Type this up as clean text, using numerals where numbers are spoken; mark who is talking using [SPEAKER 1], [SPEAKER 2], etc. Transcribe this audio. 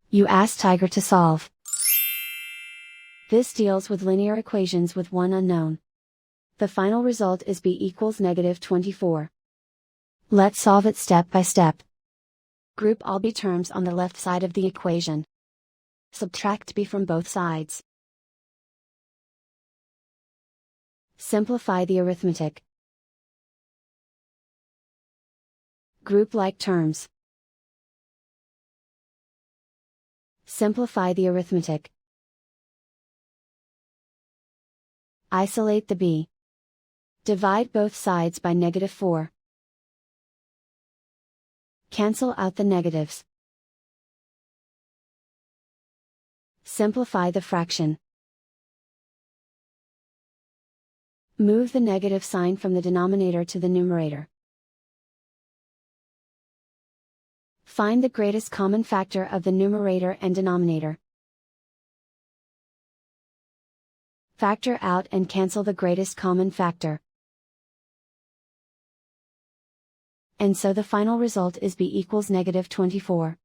[SPEAKER 1] You ask Tiger to solve. This deals with linear equations with one unknown. The final result is b equals -24. Let's solve it step by step. Group all b terms on the left side of the equation. Subtract b from both sides. Simplify the arithmetic. Group like terms. Simplify the arithmetic. Isolate the b. Divide both sides by -4. Cancel out the negatives. Simplify the fraction. Move the negative sign from the denominator to the numerator. Find the greatest common factor of the numerator and denominator. Factor out and cancel the greatest common factor. And so the final result is b equals -24.